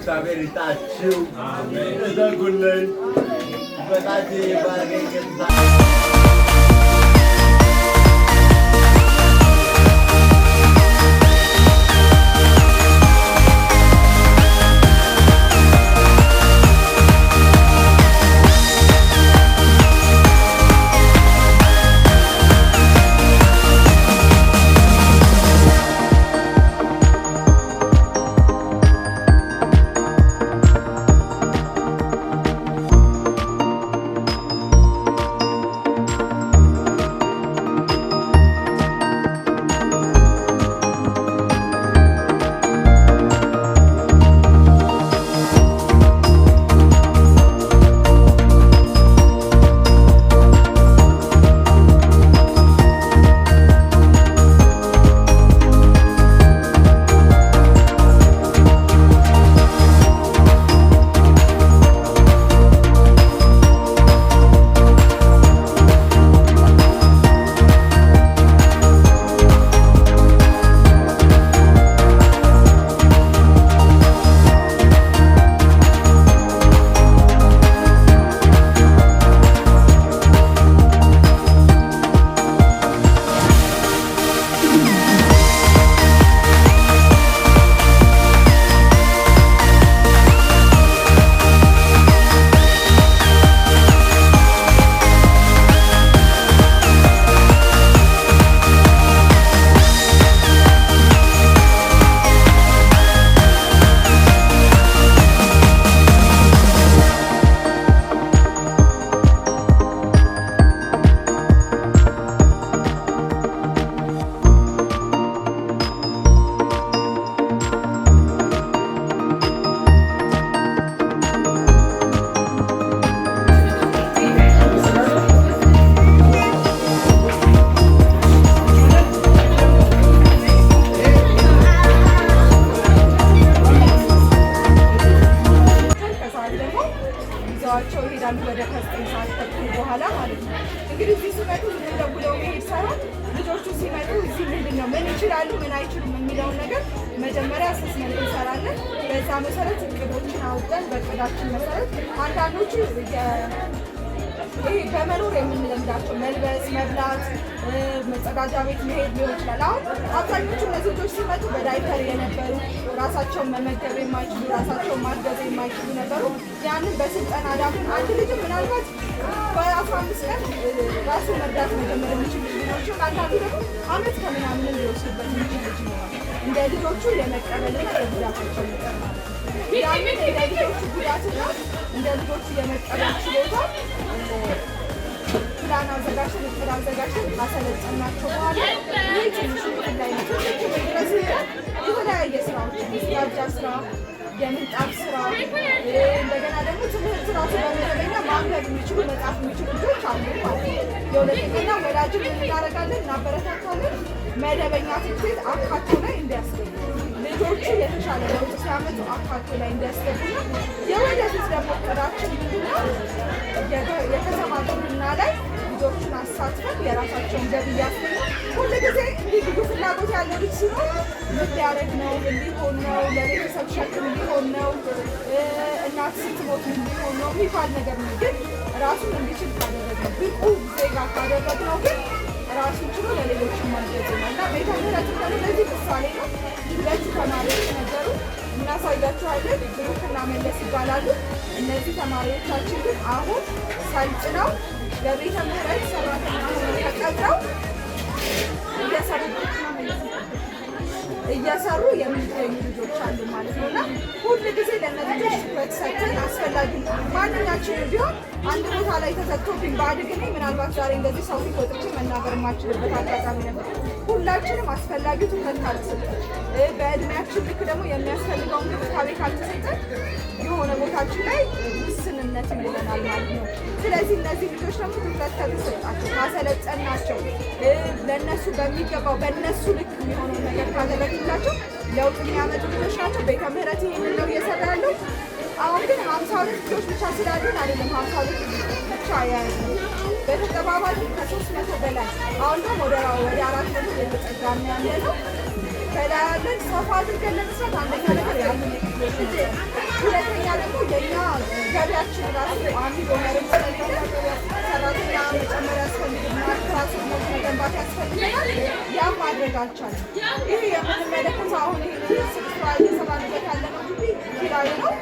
Saberitaችሁ እዘጉልኝ በጣቴ ባገኘታ መጀመሪያ አሰስመንት እንሰራለን። በዛ መሰረት እቅዶችን አውጥተን በእቅዳችን መሰረት አንዳንዶቹ ይሄ በመኖር የምንለምዳቸው መልበስ፣ መብላት፣ መጸዳጃ ቤት መሄድ ሊሆን ይችላል። አሁን አብዛኞቹ እነዚህ ልጆች ሲመጡ በዳይፐር የነበሩ ራሳቸውን መመገብ የማይችሉ ራሳቸውን ማገዝ የማይችሉ ነበሩ። ያንን በስልጠና ዳግም አንድ ልጅ ምናልባት በ15 ቀን ራሱ መርዳት መጀመር የሚችል ልጆች፣ አንዳንዱ ደግሞ አመት ከምናምን ሊወስድበት የሚችል ልጅ ይኖራል። እንደ ልጆቹ የመቀበልና የጉዳታቸው መጠን ማለት ነው። ያንን እንደ ልጆቹ ጉዳትና እንደ ልጆቹ የመቀበል ችሎታ ፕላን አዘጋጅተን እቅድ አዘጋጅተን ካሰለጠናቸው በኋላ ይህ ትንሹ ክፍል ላይ ነው ድረስ የተለያየ ስራዎች የስጋጃ ስራ፣ የምንጣፍ ስራ፣ እንደገና ደግሞ ትምህርት ራሱ በመደበኛ ማንበብ የሚችሉ መጻፍ የሚችሉ ልጆች አሉ ማለት ነው። የሁለተኛ ወላጅን እናደርጋለን፣ እናበረታታለን። መደበኛ ትምህርት ቤት አካቶ ላይ እንዲያስገቡ ልጆቹ የተሻለ ለውጥ ሲያመጡ አካቶ ላይ እንዲያስገቡና የወደፊት ደግሞ እቅዳችን ምንድነው የከተማ ግብርና ላይ ልጆቹን አሳትፈን የራሳቸውን ገቢ እያስገኙ ሁሉ ጊዜ እንዲህ ልዩ ፍላጎት ያለው ልጅ ሲሆን ምን ሊያደርግ ነው፣ ምን ሊሆን ነው፣ ለቤተሰብ ሸክም ሊሆን ነው፣ እናት ስትሞት ሊሆን ነው የሚባል ነገር ነው። ግን ራሱን እንዲችል ካደረግነው ብቁ ዜጋ ካደረግነው ግን ራሱን ችሎ ለሌሎች ማገዝ ነው እና ቤተ ምህረት ደግሞ ለዚህ ምሳሌ ነው። ሁለት ተማሪዎች ነበሩ፣ እናሳያችኋለን። ብሩክና መለስ ይባላሉ። እነዚህ ተማሪዎቻችን ግን አሁን ሰልጥነው ለቤተ ምህረት ሰራተኛ ሆነው ተቀጥረው እየሰሩ የሚገኙ ልጆች አሉ ማለት ነው እና ሁል ጊዜ ለእነዚህ ልጆች ትኩረት ሰጥተን አስፈላጊ ማንኛችንም ቢሆን አንድ ቦታ ላይ ተሰጥቶብኝ ባድግ እኔ ምናልባት ዛሬ እንደዚህ ሰው ፊት ወጥቼ መናገር የማልችልበት አጋጣሚ ነበር። ሁላችንም አስፈላጊ ትኩረት ካልተሰጠን በእድሜያችን ልክ ደግሞ የሚያስፈልገውን እንክብካቤ ካልተሰጠን የሆነ ቦታችን ላይ ውስንነት ይኖረናል ማለት ነው። ስለዚህ እነዚህ ልጆች ደግሞ ትኩረት ከተሰጣቸው ካሰለጠናቸው፣ ለእነሱ በሚገባው በእነሱ ልክ የሚሆነው ነገር ካደረግላቸው ለውጥ የሚያመጡ ልጆች ናቸው። ቤተ ምህረት ይሄንን ነው እየሰራ ያለው። አሁን ግን 52 ልጆች ብቻ ስላሉን አይደለም 52 ብቻ ያለው በተጠባባቂ ከ300 በላይ አሁን ደግሞ ወደ 400 እየተጠጋን ያለ ነው። ከላይ ያለን ሰፋ አድርገን ለመስራት አንደኛ ነገር ያሉ ልጆች፣ ሁለተኛ ደግሞ የኛ ገቢያችን ራሱ አንድ ዶነርም ስለሌለ ሰራተኛ መጨመር ያስፈልግናል፣ ክላስ መገንባት ያስፈልገናል። ያም ማድረግ አልቻለም። ይህ የምንመለከተው አሁን ይህ ስፍራ እየሰራንበት ያለነው ግቢ ኪራይ ነው።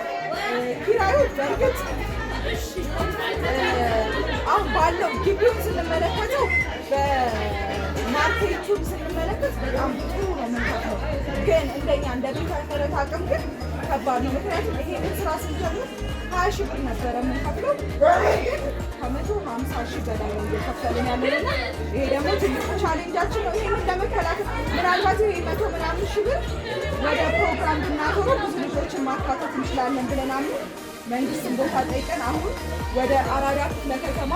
ኪራዩ በእርግጥ አሁን ባለው ግቢውን ስንመለከተው በማርኬቱን ስንመለከት በጣም ጥሩ ነው የምንከፍለው። ግን እንደኛ እንደ ቤተ ምህረት አቅም ግን ከባድ ነው። ምክንያቱም ይሄንን ስራ ስንጀምር 20 ሺህ ብር ነበረ የምንከፍለው፣ ግን ከ150 ሺህ በላይ ነው እየከፈልን ያለንና ይሄ ደግሞ ትልቁ ቻሌንጃችን ነው። ይሄንን ለመከላከል ምናልባት ይሄ 100 ምናምን ሺህ ብር ወደ ፕሮግራም ብናቶረው ብዙ ልጆችን ማካተት እንችላለን ብለን አምነን መንግስትን ቦታ ጠይቀን አሁን ወደ አራዳ ክፍለ ከተማ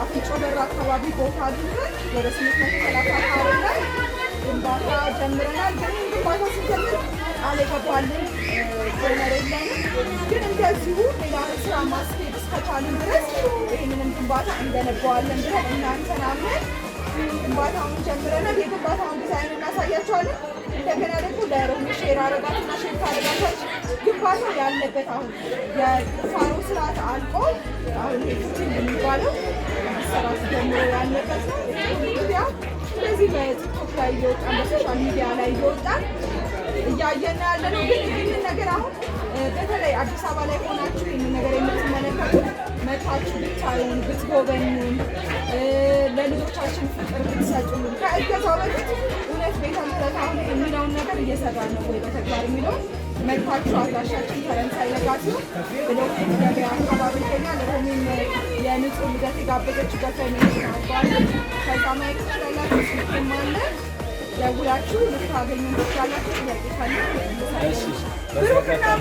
አፍንጮ በር አካባቢ ቦታ አድርገን ወደ 830 ካሬ ላይ ግንባታ ጀምረናል። ግን ግንባታ ስንጀምር ቃል የገባልን ዶነር የለንም። ግን እንደዚሁ ሌላ ስራ ማስኬድ እስከቻልን ድረስ ይህንንም ግንባታ እንገነባዋለን ብለን እናንተን አምነን ግንባታውን ጀምረናል። የግንባታውን ዲዛይን እናሳያቸዋለን። እንደገና ደግሞ ለሮሚ ሼር አረጋትና ሼር ታደረጋታች ግንባታው ያለበት አሁን የቁፋሮ ስርዓት አልቆ አሁን ሄክስቲን የሚባለው መሰራት ጀምሮ ያለበት ነው። ሚዲያ እንደዚህ በቲክቶክ ላይ እየወጣን በሶሻል ሚዲያ ላይ እየወጣን እያየን ያለ ነው። ግን ይህንን ነገር አሁን በተለይ አዲስ አበባ ላይ ሆናችሁ ይህንን ነገር የምትመለከቱ መጥታችሁ ብታዩን ብትጎበኙን፣ ለልጆቻችን ፍቅር ብትሰጡን ከእገዛው በፊት እውነት ቤተ ምህረት አሁን የሚለውን ነገር እየሰራ ነው ወይ በተግባር የሚለውን መጥታችሁ አድራሻችን ፈረንሳይ ለጋሲዮ ብሎክ ገበያ አካባቢ ይገኛል። ሮሚን የንጹህ ልደት የጋበዘችበት ሚባለ ከዛ ማየት ትችላላችሁ። ስልክም አለ፣ ደውላችሁ ልታገኙ ትችላላችሁ። ጥያቄ ካለ አዲሱ መልካም